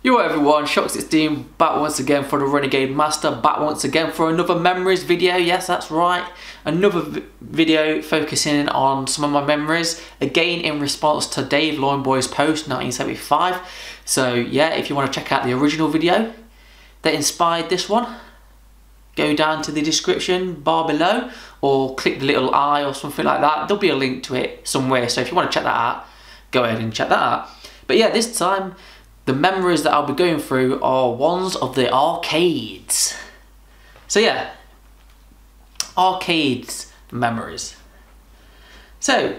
Yo everyone, Shock16 back once again for the Renegade Master, back once again for another memories video. Yes, that's right, another video focusing on some of my memories, again in response to Dave Loinboy's post 1975. So yeah, if you want to check out the original video that inspired this one, go down to the description bar below or click the little eye or something like that. There'll be a link to it somewhere, so if you want to check that out, go ahead and check that out. But yeah, this time the memories that I'll be going through are ones of the arcades. So yeah, arcades memories. So,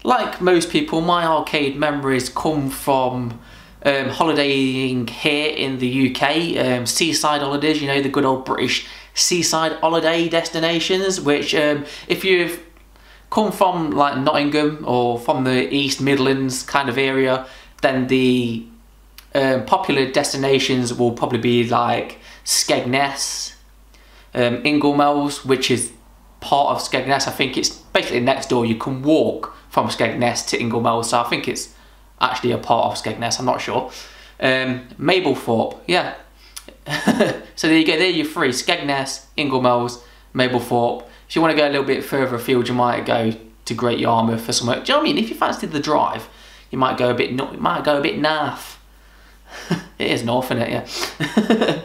like most people, my arcade memories come from holidaying here in the UK, seaside holidays, you know, the good old British seaside holiday destinations, which if you've come from like Nottingham or from the East Midlands kind of area, then the popular destinations will probably be like Skegness, Inglemells, which is part of Skegness. I think it's basically next door. You can walk from Skegness to Inglemells, so I think it's actually a part of Skegness, I'm not sure. Mablethorpe, yeah. So there you go, there you're free. Skegness, Inglemells, Mablethorpe. If you want to go a little bit further afield, you might go to Great Yarmouth or somewhere. Do you know what I mean? If you fancied the drive, you might go a bit north. It is north, isn't it? Yeah.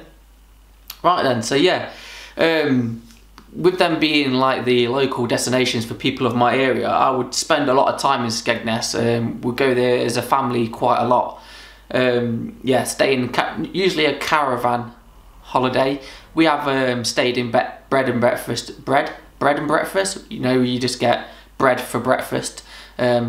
Right then, so yeah, with them being like the local destinations for people of my area, I would spend a lot of time in Skegness. We'd go there as a family quite a lot. Yeah, stay in usually a caravan holiday. We have stayed in bread and breakfast. You know, you just get bread for breakfast.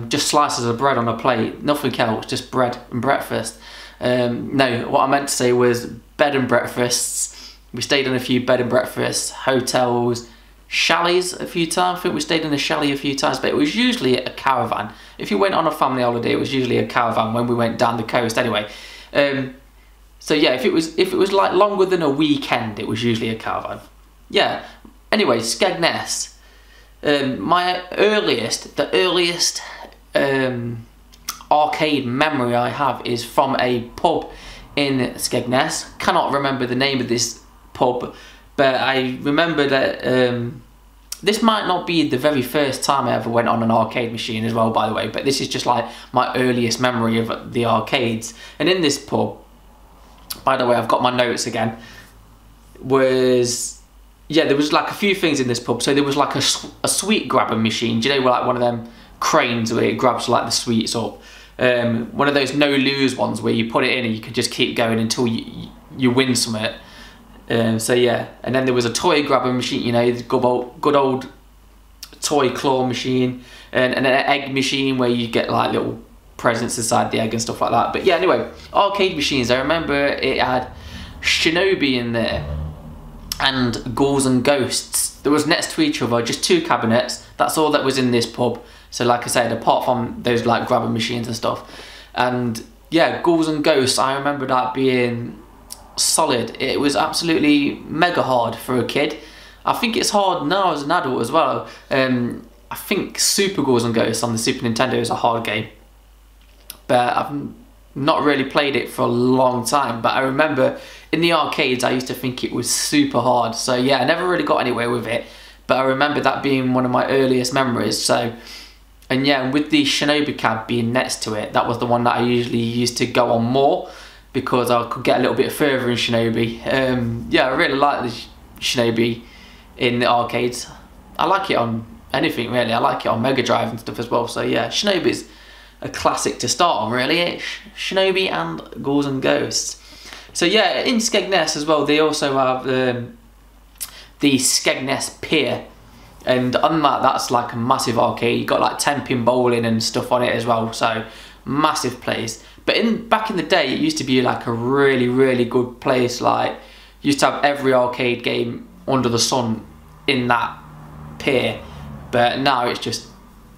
Just slices of bread on a plate, nothing else, just bread and breakfast. No, what I meant to say was bed and breakfasts. We stayed in a few bed and breakfasts, hotels, chalets a few times. I think we stayed in a chalet a few times, but it was usually a caravan. If you went on a family holiday, it was usually a caravan when we went down the coast anyway. So yeah, if it was like longer than a weekend, it was usually a caravan. Yeah, anyway, Skegness. The earliest arcade memory I have is from a pub in Skegness. Cannot remember the name of this pub, but I remember that this might not be the very first time I ever went on an arcade machine as well, by the way, but this is just like my earliest memory of the arcades. And in this pub, by the way, I've got my notes again, yeah, there was like a few things in this pub. So there was like a sweet grabbing machine. Do you know, like one of them cranes where it grabs like the sweets up? One of those no-lose ones where you put it in and you can just keep going until you win something. So yeah, and then there was a toy grabbing machine, you know, the good old toy claw machine, and an egg machine where you get like little presents inside the egg and stuff like that. But yeah, anyway, arcade machines. I remember it had Shinobi in there and Ghouls and Ghosts. There was next to each other, just two cabinets. That's all that was in this pub. So like I said, apart from those like grabbing machines and stuff. And yeah, Ghouls and Ghosts, I remember that being solid. It was absolutely mega hard for a kid. I think it's hard now as an adult as well. I think Super Ghouls and Ghosts on the Super Nintendo is a hard game, but I've not really played it for a long time. But I remember in the arcades I used to think it was super hard. So yeah, I never really got anywhere with it, but I remember that being one of my earliest memories. So, and yeah, with the Shinobi cab being next to it, that was the one that I usually used to go on more, because I could get a little bit further in Shinobi. Yeah, I really like the Shinobi in the arcades. I like it on anything really. I like it on Mega Drive and stuff as well. So yeah, Shinobi's a classic to start on really. Shinobi and Ghouls and Ghosts. So yeah, in Skegness as well, they also have the Skegness Pier. And on that's like a massive arcade. You got like 10-pin bowling and stuff on it as well. So massive place. But back in the day, it used to be like a really, really good place. Like, used to have every arcade game under the sun in that pier. But now it's just,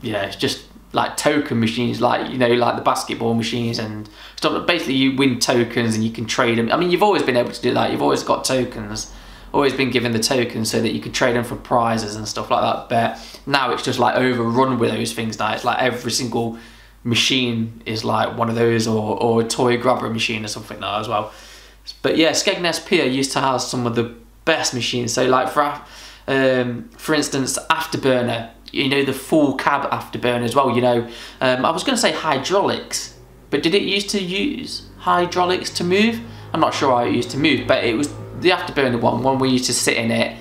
yeah, it's just like token machines, like, you know, like the basketball machines and stuff. Basically, you win tokens and you can trade them. I mean, you've always been able to do that. You've always got tokens, always been given the tokens so that you can trade them for prizes and stuff like that. But now it's just like overrun with those things now. It's like every single machine is like one of those, or a toy grabber machine or something like that as well. But yeah, Skegness Pier used to have some of the best machines. So like for instance, Afterburner, you know, the full cab Afterburner as well, you know. I was going to say hydraulics, but did it used to use hydraulics to move? I'm not sure how it used to move, but it was the Afterburner one we used to sit in it,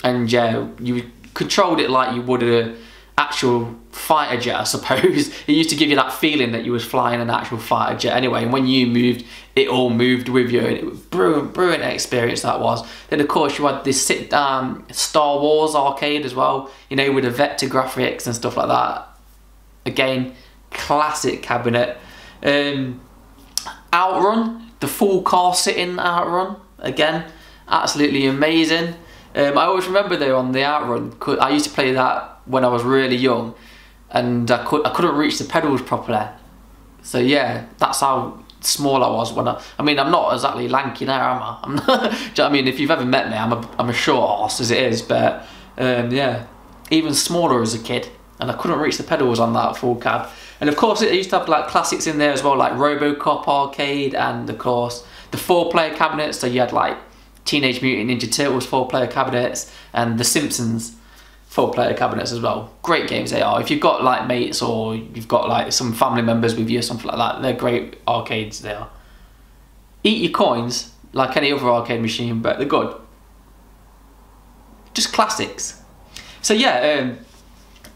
and yeah, you controlled it like you would a actual fighter jet, I suppose. It used to give you that feeling that you was flying an actual fighter jet anyway, and when you moved, it all moved with you, and it was brilliant experience that was. Then of course you had this Star Wars arcade as well, you know, with the vector graphics and stuff like that. Again, classic cabinet. Outrun, the full car sitting Outrun, again, absolutely amazing. I always remember though on the Outrun, I used to play that when I was really young, and I couldn't reach the pedals properly. So yeah, that's how small I was when I mean, I'm not exactly lanky now, am I? I'm not, do you know what I mean? If you've ever met me, I'm a short horse as it is, but yeah, even smaller as a kid, and I couldn't reach the pedals on that full cab. And of course it used to have like classics in there as well, like RoboCop arcade, and of course the 4-player cabinets. So you had like Teenage Mutant Ninja Turtles 4-player cabinets, and The Simpsons 4-player cabinets as well. Great games they are. If you've got like mates, or you've got like some family members with you or something like that, they're great arcades they are. Eat your coins like any other arcade machine, but they're good. Just classics. So yeah,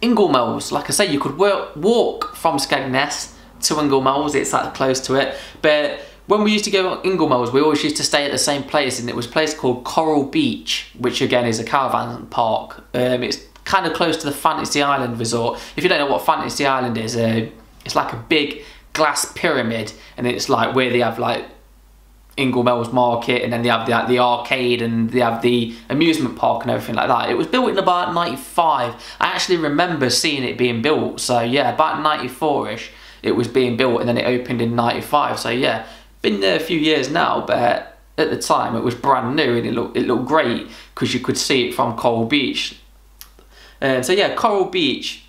Inglemells, like I say, you could walk from Skegness to Inglemells, it's that close to it. But when we used to go to Inglemells, we always used to stay at the same place, and it was a place called Coral Beach, which again is a caravan park. It's kind of close to the Fantasy Island resort. If you don't know what Fantasy Island is, it's like a big glass pyramid, and it's like where they have like Inglemells Market, and then they have the arcade, and they have the amusement park and everything like that. It was built in about 95. I actually remember seeing it being built, so yeah, about 94ish it was being built, and then it opened in 95. So yeah, been there a few years now, but at the time it was brand new, and it looked great because you could see it from Coral Beach. So yeah, Coral Beach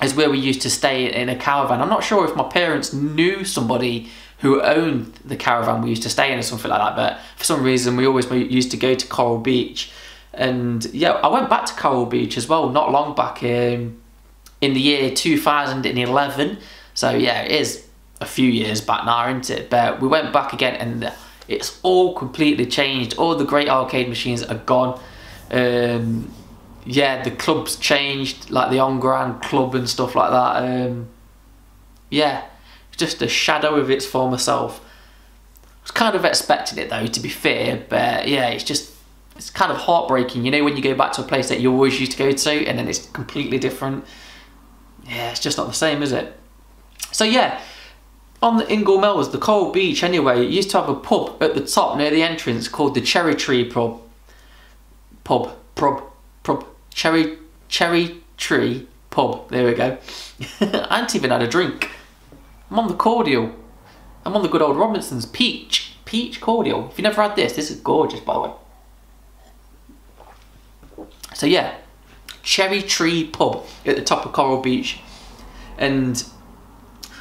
is where we used to stay in a caravan. I'm not sure if my parents knew somebody who owned the caravan we used to stay in or something like that, but for some reason we always used to go to Coral Beach. And yeah, I went back to Coral Beach as well not long back, in the year 2011. So yeah, it is a few years back now, isn't it? But we went back again, and it's all completely changed. All the great arcade machines are gone. Yeah, the club's changed, like the On Grand Club and stuff like that. Yeah, it's just a shadow of its former self. I was kind of expecting it though, to be fair, but yeah, it's kind of heartbreaking, you know, when you go back to a place that you always used to go to, and then it's completely different. Yeah, it's just not the same, is it? So yeah, on the Inglemells, the Coral Beach anyway, it used to have a pub at the top near the entrance called the Cherry Tree Cherry Tree Pub. There we go. I haven't even had a drink. I'm on the cordial. I'm on the good old Robinson's peach cordial. If you never had this is gorgeous, by the way. So yeah, Cherry Tree Pub at the top of Coral Beach, and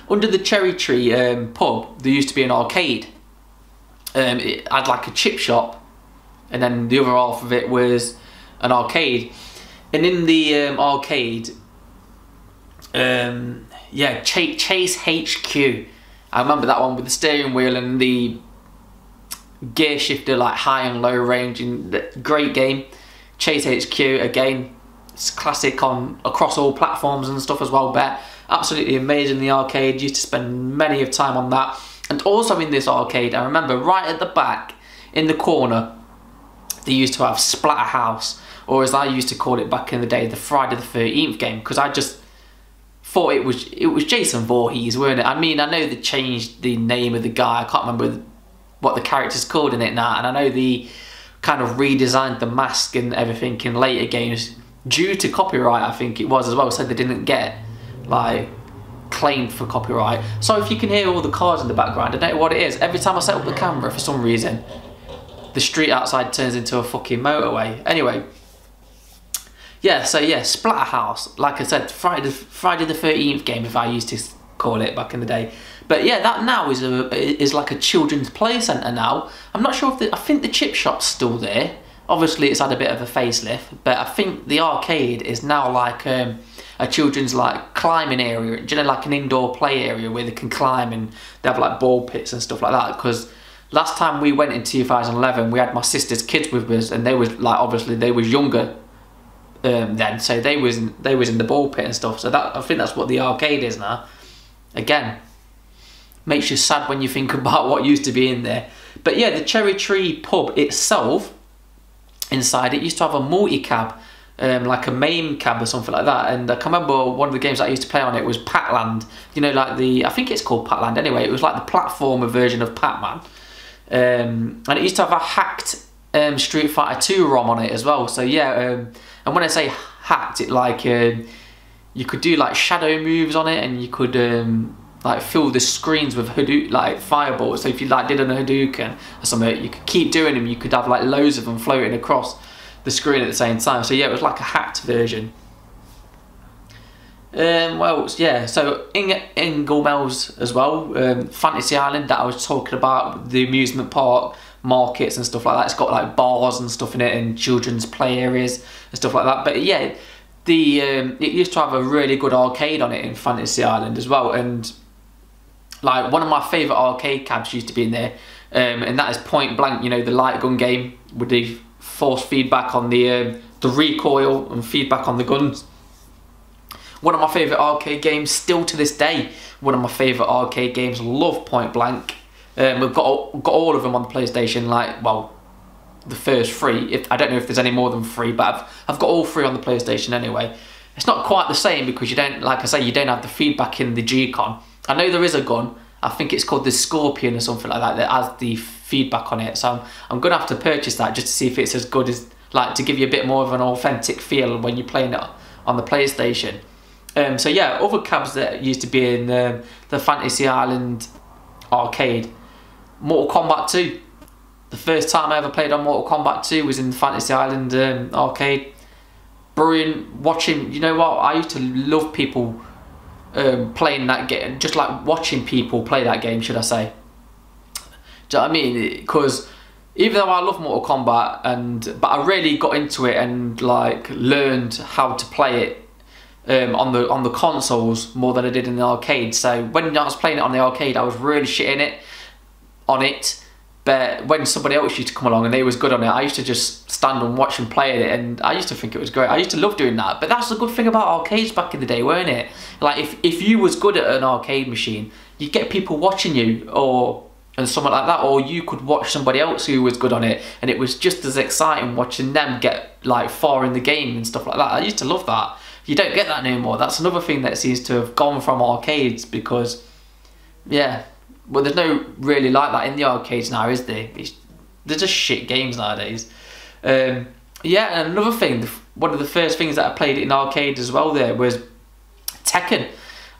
under the Cherry Tree pub there used to be an arcade. It had like a chip shop, and then the other half of it was an arcade. And in the arcade, yeah, Chase HQ. I remember that one with the steering wheel and the gear shifter, like high and low range, and great game. Chase HQ again, it's classic on across all platforms and stuff as well. But absolutely amazing, the arcade. Used to spend many of time on that. And also in this arcade, I remember right at the back in the corner, they used to have Splatterhouse, or as I used to call it back in the day, the Friday the 13th game, because I just thought it was Jason Voorhees, weren't it? I mean, I know they changed the name of the guy. I can't remember what the character's called in it now, and I know they kind of redesigned the mask and everything in later games due to copyright, I think it was as well, so they didn't get like claimed for copyright. So if you can hear all the cars in the background, I don't know what it is. Every time I set up the camera, for some reason, the street outside turns into a fucking motorway. Anyway, yeah, so yeah, Splatterhouse, like I said, Friday the 13th game, if I used to call it back in the day. But yeah, that now is like a children's play centre now. I'm not sure if I think the chip shop's still there. Obviously it's had a bit of a facelift, but I think the arcade is now like a children's like climbing area, do you know, like an indoor play area where they can climb, and they have like ball pits and stuff like that. Because last time we went in 2011, we had my sister's kids with us, and they was like, obviously they was younger then, so they was in the ball pit and stuff. So that, I think that's what the arcade is now. Again, makes you sad when you think about what used to be in there. But yeah, the Cherry Tree pub itself, inside it used to have a multi-cab, like a main cab or something like that. And I can remember one of the games that I used to play on it was Pac-Land. You know, like I think it's called Pac-Land anyway. It was like the platformer version of Pac-Man. And it used to have a hacked Street Fighter 2 ROM on it as well. So yeah, and when I say hacked, it like you could do like shadow moves on it, and you could like fill the screens with like fireballs. So if you like did an Hadouken or something, you could keep doing them. You could have like loads of them floating across the screen at the same time. So yeah, it was like a hacked version. Well, yeah, so in Gulmel's as well, Fantasy Island that I was talking about, the amusement park, markets and stuff like that. It's got like bars and stuff in it, and children's play areas and stuff like that. But yeah, it used to have a really good arcade on it in Fantasy Island as well. And like one of my favourite arcade cabs used to be in there, and that is Point Blank. You know, the light gun game with the force feedback on the recoil and feedback on the guns. One of my favourite arcade games, still to this day. One of my favourite arcade games. Love Point Blank. We've got all of them on the PlayStation. Like, well, the first 3. I don't know if there's any more than 3, but I've got all 3 on the PlayStation anyway. It's not quite the same because you don't, like I say, you don't have the feedback in the G-Con. I know there is a gun. I think it's called the Scorpion or something like that that has the feedback on it. So I'm gonna have to purchase that just to see if it's as good as, like, to give you a bit more of an authentic feel when you're playing it on the PlayStation. So yeah, other cabs that used to be in the Fantasy Island arcade. Mortal Kombat 2. The first time I ever played on Mortal Kombat 2 was in the Fantasy Island arcade. Brilliant. Watching, you know what, I used to love people playing that game, just like watching people play that game, should I say. Do you know what I mean? Because even though I love Mortal Kombat, but I really got into it and like learned how to play it on the consoles more than I did in the arcade. So when I was playing it on the arcade, I was really shitting on it. But when somebody else used to come along and they was good on it, I used to just stand and watch them play it, and I used to think it was great. I used to love doing that. But that's the good thing about arcades back in the day, weren't it? Like if you was good at an arcade machine, you'd get people watching you and something like that, or you could watch somebody else who was good on it, and it was just as exciting watching them get like far in the game and stuff like that. I used to love that. You don't get that anymore. That's another thing that seems to have gone from arcades, because yeah, well, there's no really like that in the arcades now, is there? They're just shit games nowadays. Yeah, and another thing, one of the first things that I played in arcade as well there was Tekken.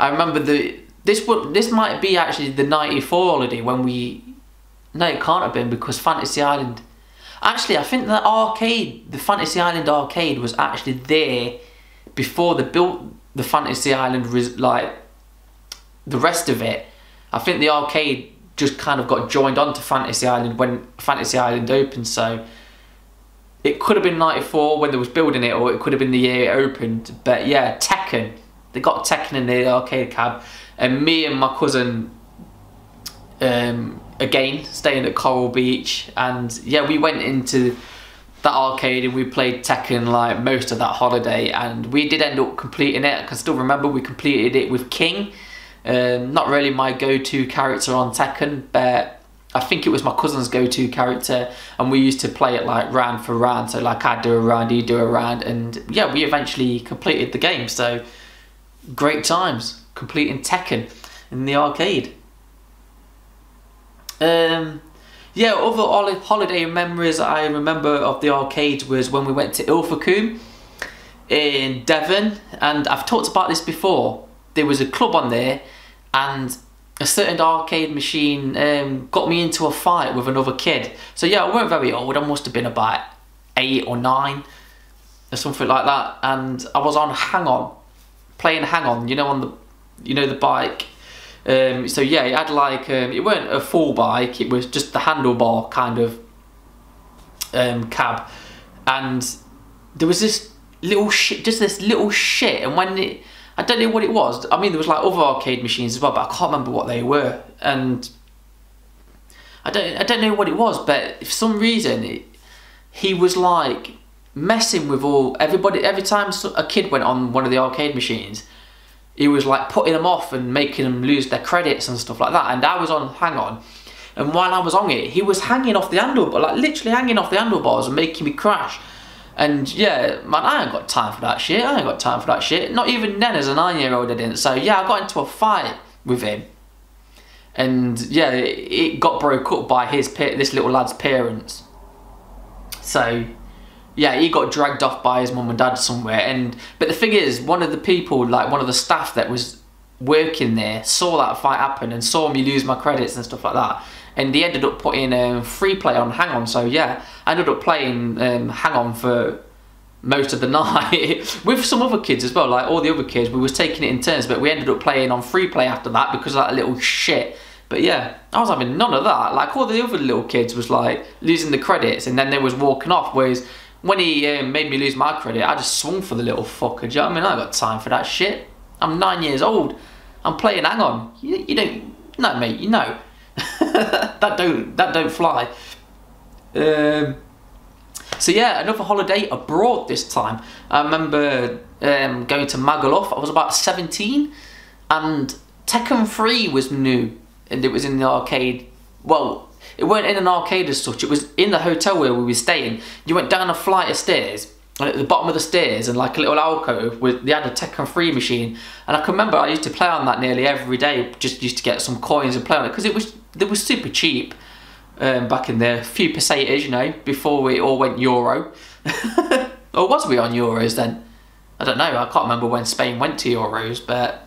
I remember this might be actually the '94 holiday when no, it can't have been, because Fantasy Island. Actually, I think the Fantasy Island arcade was actually there before they built the Fantasy Island, like the rest of it. I think the arcade just kind of got joined onto Fantasy Island when Fantasy Island opened, so it could have been '94 when they was building it, or it could have been the year it opened. But yeah, Tekken. They got Tekken in the arcade cab, and me and my cousin, again, staying at Coral Beach, and yeah, we went into that arcade and we played Tekken like most of that holiday, and we did end up completing it. I can still remember we completed it with King. Not really my go-to character on Tekken, but I think it was my cousin's go-to character, and we used to play it like round for round. So like I'd do a round, he'd do a round, and yeah, we eventually completed the game. So great times completing Tekken in the arcade. Yeah, other holiday memories I remember of the arcade was when we went to Ilfracombe in Devon, and I've talked about this before. There was a club on there, and a certain arcade machine got me into a fight with another kid. So yeah, I weren't very old. I must have been about 8 or 9 or something like that, and I was on Hang On, playing Hang On. You know, the bike So yeah, it had like it weren't a full bike, it was just the handlebar kind of cab, and there was this little shit, and when it, I don't know what it was. I mean, there was like other arcade machines as well, but I can't remember what they were, and I don't know what it was, but for some reason he was like messing with everybody. Every time a kid went on one of the arcade machines, he was like putting them off and making them lose their credits and stuff like that. And I was on hang on, and while I was on it, he was hanging off the handlebar, like literally hanging off the handlebars and making me crash. And yeah, man, I ain't got time for that shit. Not even then, as a 9-year-old, I didn't. So yeah, I got into a fight with him, and yeah, it got broke up by this little lad's parents. So yeah, he got dragged off by his mum and dad somewhere. But the thing is, one of the people, like one of the staff that was working there, saw that fight happen and saw me lose my credits and stuff like that. And he ended up putting free play on Hang On. So yeah, I ended up playing Hang On for most of the night with some other kids as well. Like all the other kids, we was taking it in turns, but we ended up playing on free play after that because of that little shit. But yeah, I was having none of that. Like all the other little kids was like losing the credits and then they was walking off, whereas when he made me lose my credit, I just swung for the little fucker. Do you know what I mean? I ain't got time for that shit. I'm 9 years old. I'm playing Hang On. You don't, no mate, you know. that don't fly. So yeah, another holiday abroad this time. I remember going to Magaluf. I was about 17, and Tekken 3 was new, and it was in the arcade. Well, it weren't in an arcade as such. It was in the hotel where we were staying. You went down a flight of stairs, and at the bottom of the stairs, and like a little alcove, they had a Tekken 3 machine. And I can remember I used to play on that nearly every day. Just used to get some coins and play on it because it was super cheap back in there. A few pesetas, you know, before we all went euro. Or was we on euros then? I don't know. I can't remember when Spain went to euros, but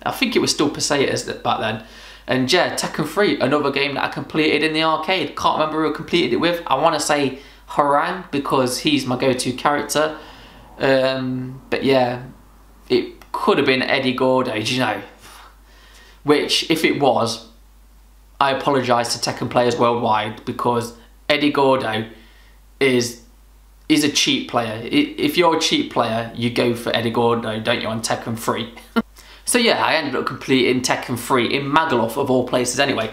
I think it was still pesetas back then. And yeah, Tekken 3, another game that I completed in the arcade. Can't remember who I completed it with. I want to say Harang because he's my go-to character. But yeah, it could have been Eddie Gordo, you know. Which, if it was, I apologise to Tekken players worldwide because Eddie Gordo is a cheap player. If you're a cheap player, you go for Eddie Gordo, don't you, on Tekken 3? So yeah, I ended up completing Tekken 3 in Magaluf, of all places anyway.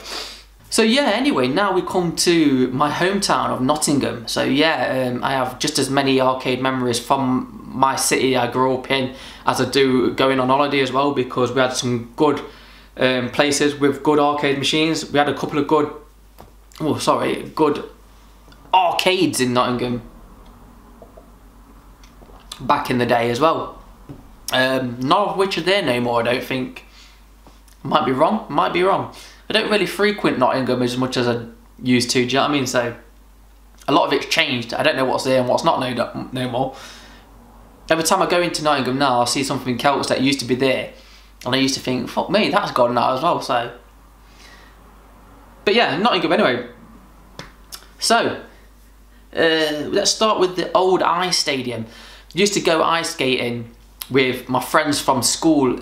So yeah, anyway, now we come to my hometown of Nottingham. So yeah, I have just as many arcade memories from my city I grew up in as I do going on holiday as well, because we had some good places with good arcade machines. We had a couple of good arcades in Nottingham back in the day as well. None of which are there no more, I don't think. Might be wrong. I don't really frequent Nottingham as much as I used to, do you know what I mean? So a lot of it's changed. I don't know what's there and what's not no more. Every time I go into Nottingham now, I see something else that used to be there, and I used to think, fuck me, that's gone now as well. So, but yeah, Nottingham anyway. So let's start with the old ice stadium. Used to go ice skating with my friends from school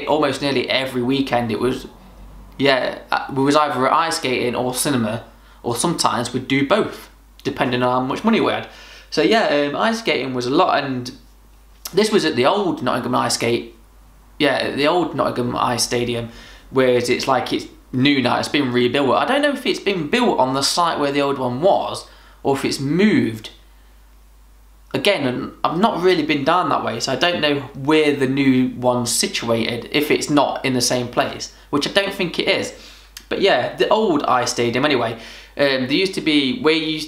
almost nearly every weekend. It was, yeah, we was either at ice skating or cinema, or sometimes we'd do both, depending on how much money we had. So yeah, ice skating was a lot, and this was at the old Nottingham Ice Skate. Yeah, the old Nottingham Ice Stadium, whereas it's like it's new now, it's been rebuilt. I don't know if it's been built on the site where the old one was, or if it's moved. Again, I've not really been down that way, so I don't know where the new one's situated, if it's not in the same place, which I don't think it is. But yeah, the old ice stadium anyway, there used to be where you,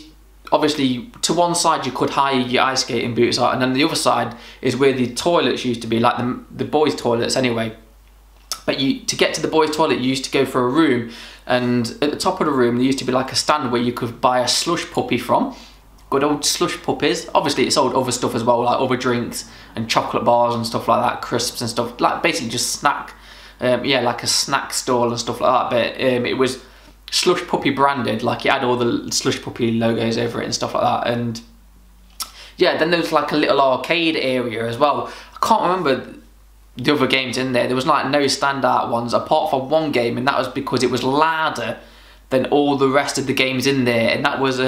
obviously to one side you could hire your ice skating boots out, and then the other side is where the toilets used to be, like the boys' toilets anyway. But to get to the boys' toilet, you used to go for a room, and at the top of the room there used to be like a stand where you could buy a slush puppy from. Good old slush puppies. Obviously it sold other stuff as well, like other drinks and chocolate bars and stuff like that, crisps and stuff, like basically just snack, yeah, like a snack stall and stuff like that. But it was slush puppy branded, like it had all the slush puppy logos over it and stuff like that. And yeah, then there was like a little arcade area as well. I can't remember the other games in there. There was like no standout ones apart from one game, and that was because it was louder than all the rest of the games in there, and that was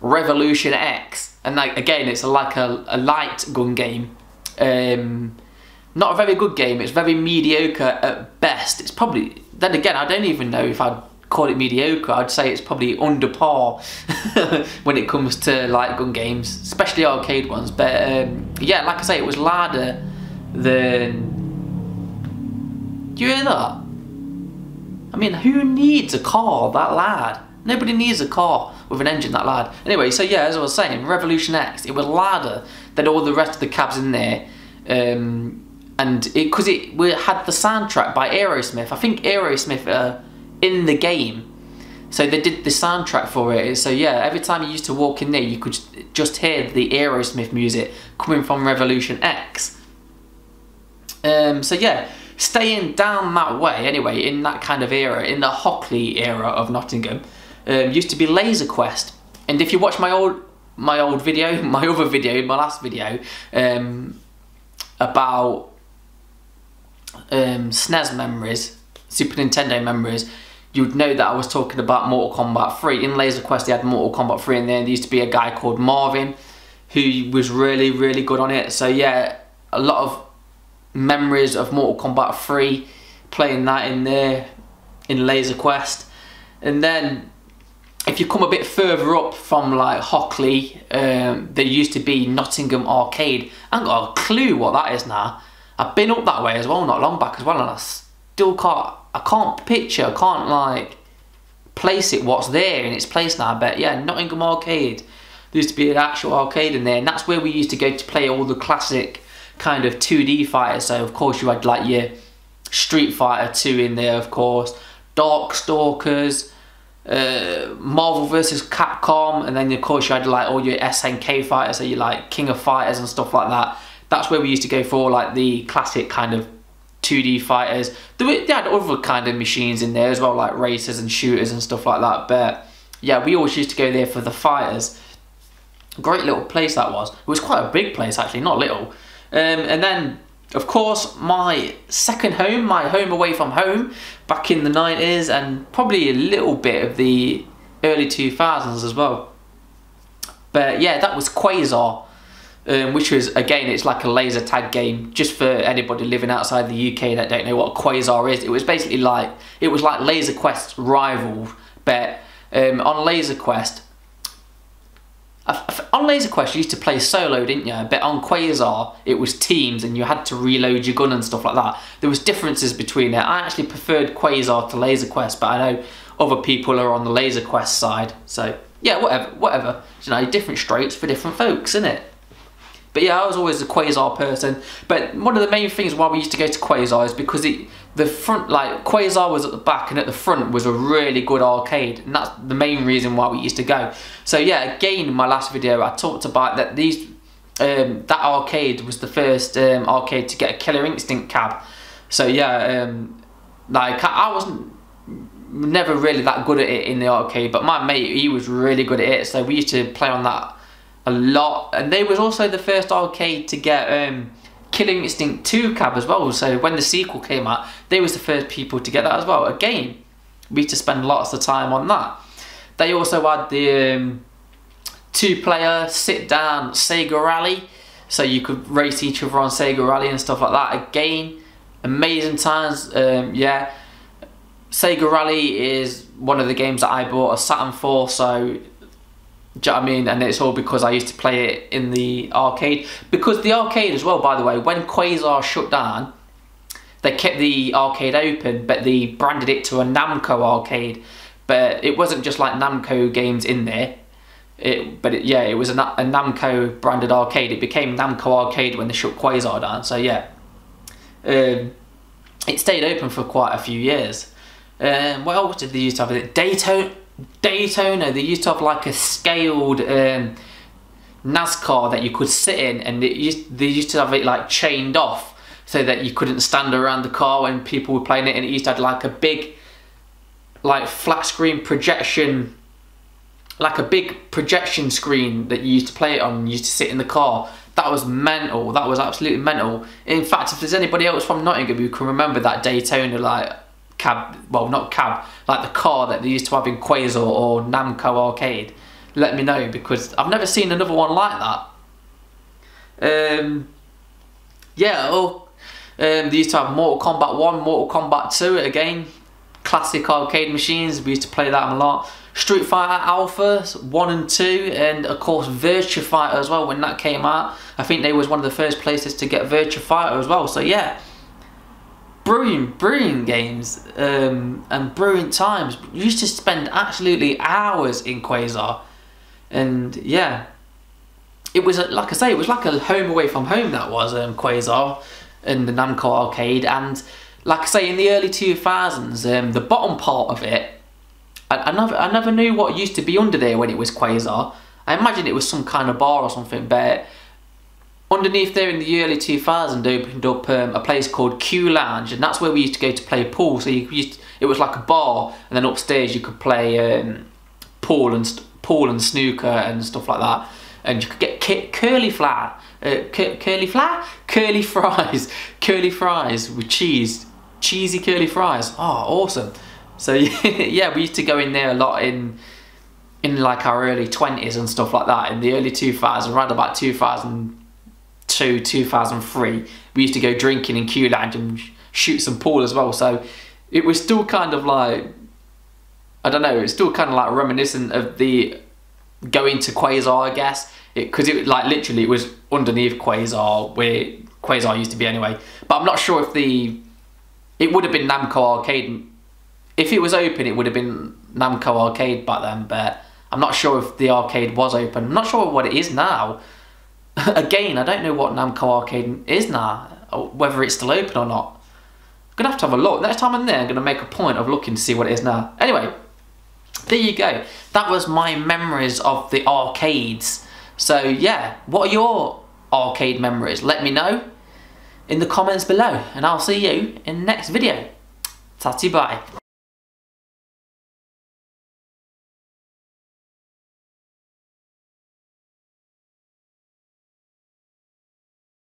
Revolution X. And like again, it's like a light gun game. Not a very good game. It's very mediocre at best. It's probably, then again, I don't even know if I'd call it mediocre. I'd say it's probably under par when it comes to light gun games, especially arcade ones. But yeah, like I say, it was louder than... Do you hear that? I mean, who needs a car that loud? Nobody needs a car with an engine that loud. Anyway, so yeah, as I was saying, Revolution X, it was louder than all the rest of the cabs in there. And because it had the soundtrack by Aerosmith. I think Aerosmith in the game, so they did the soundtrack for it. So yeah, every time you used to walk in there, you could just hear the Aerosmith music coming from Revolution X. So yeah, staying down that way anyway, in that kind of era, in the Hockley era of Nottingham, used to be Laser Quest. And if you watch my other video, my last video, about SNES memories, Super Nintendo memories, you'd know that I was talking about Mortal Kombat 3. In Laser Quest, they had Mortal Kombat 3 in there. There used to be a guy called Marvin who was really, really good on it. So yeah, a lot of memories of Mortal Kombat 3, playing that in there, in Laser Quest. And then if you come a bit further up from like Hockley, there used to be Nottingham Arcade. I haven't got a clue what that is now. I've been up that way as well, not long back as well, and I still can't picture, I can't like place it what's there in its place now. But yeah, Nottingham Arcade, there used to be an actual arcade in there, and that's where we used to go to play all the classic kind of 2D fighters. So of course you had like your Street Fighter 2 in there, of course, Darkstalkers, Marvel vs Capcom, and then of course you had like all your SNK fighters, so you like King of Fighters and stuff like that. That's where we used to go for like the classic kind of 2D fighters. They had other kind of machines in there as well, like racers and shooters and stuff like that. But yeah, we always used to go there for the fighters. Great little place that was. It was quite a big place actually, not little. And then of course my second home, my home away from home, back in the 90s and probably a little bit of the early 2000s as well. But yeah, that was Quasar. Which was, again, it's like a laser tag game. Just for anybody living outside the UK that don't know what Quasar is, it was basically like, it was like Laser Quest's rival, but on Laser Quest you used to play solo, didn't you? But on Quasar it was teams and you had to reload your gun and stuff like that. There was differences between it. I actually preferred Quasar to Laser Quest, but I know other people are on the Laser Quest side. So yeah, whatever. You know, different strokes for different folks, innit? But yeah, I was always a Quasar person. But one of the main things why we used to go to Quasar is because the front, like Quasar was at the back and at the front was a really good arcade, and that's the main reason why we used to go. So yeah, again, in my last video I talked about that that arcade was the first arcade to get a Killer Instinct cab. So yeah, like I wasn't never really that good at it in the arcade, but my mate, he was really good at it, so we used to play on that a lot. And they was also the first arcade to get Killer Instinct 2 cab as well, so when the sequel came out, they was the first people to get that as well. Again, we used to spend lots of time on that. They also had the 2-player sit-down Sega Rally, so you could race each other on Sega Rally and stuff like that. Again, amazing times. Yeah, Sega Rally is one of the games that I bought a Saturn for, so do you know what I mean? And it's all because I used to play it in the arcade. Because the arcade as well, by the way, when Quasar shut down, they kept the arcade open, but they branded it to a Namco arcade. But it wasn't just like Namco games in there. Yeah, it was a Namco branded arcade. It became Namco Arcade when they shut Quasar down. So yeah, it stayed open for quite a few years. What else did they used to have? Daytona, they used to have like a scaled NASCAR that you could sit in, and they used to have it like chained off so that you couldn't stand around the car when people were playing it, and it used to have like a big like flat screen projection, like a big projection screen that you used to play it on. You used to sit in the car, That was mental. That was absolutely mental. In fact, if there's anybody else from Nottingham who can remember that Daytona like cab, well not cab, like the car that they used to have in Quasar or Namco Arcade, let me know, because I've never seen another one like that. Yeah, they used to have Mortal Kombat 1, Mortal Kombat 2, again, classic arcade machines. We used to play that a lot. Street Fighter Alpha 1 and 2, and of course Virtua Fighter as well when that came out. I think they was one of the first places to get Virtua Fighter as well. So yeah, brilliant games, and brilliant times. We used to spend absolutely hours in Quasar, and yeah, it was like I say, it was like a home away from home. That was Quasar and the Namco Arcade. And like I say, in the early 2000s, the bottom part of it, I never knew what used to be under there when it was Quasar. I imagine it was some kind of bar or something, but underneath there in the early 2000s they opened up a place called Q Lounge, and that's where we used to go to play pool. So it was like a bar, and then upstairs you could play pool and snooker and stuff like that, and you could get curly fries with cheesy curly fries. Oh, awesome. So yeah, we used to go in there a lot in like our early 20s and stuff like that. In the early 2000s, around about 2002, 2003, we used to go drinking in Q Lounge and shoot some pool as well. So it was still kind of like, I don't know, it's still kind of like reminiscent of the going to Quasar, I guess, because it like literally it was underneath Quasar, where Quasar used to be anyway. But I'm not sure if it would have been Namco Arcade. If it was open, it would have been Namco Arcade back then, but I'm not sure if the arcade was open. I'm not sure what it is now. Again, I don't know what Namco Arcade is now, or whether it's still open or not. I'm going to have a look. Next time I'm there, I'm going to make a point of looking to see what it is now. Anyway, there you go. That was my memories of the arcades. So yeah, what are your arcade memories? Let me know in the comments below, and I'll see you in the next video. Tatty bye.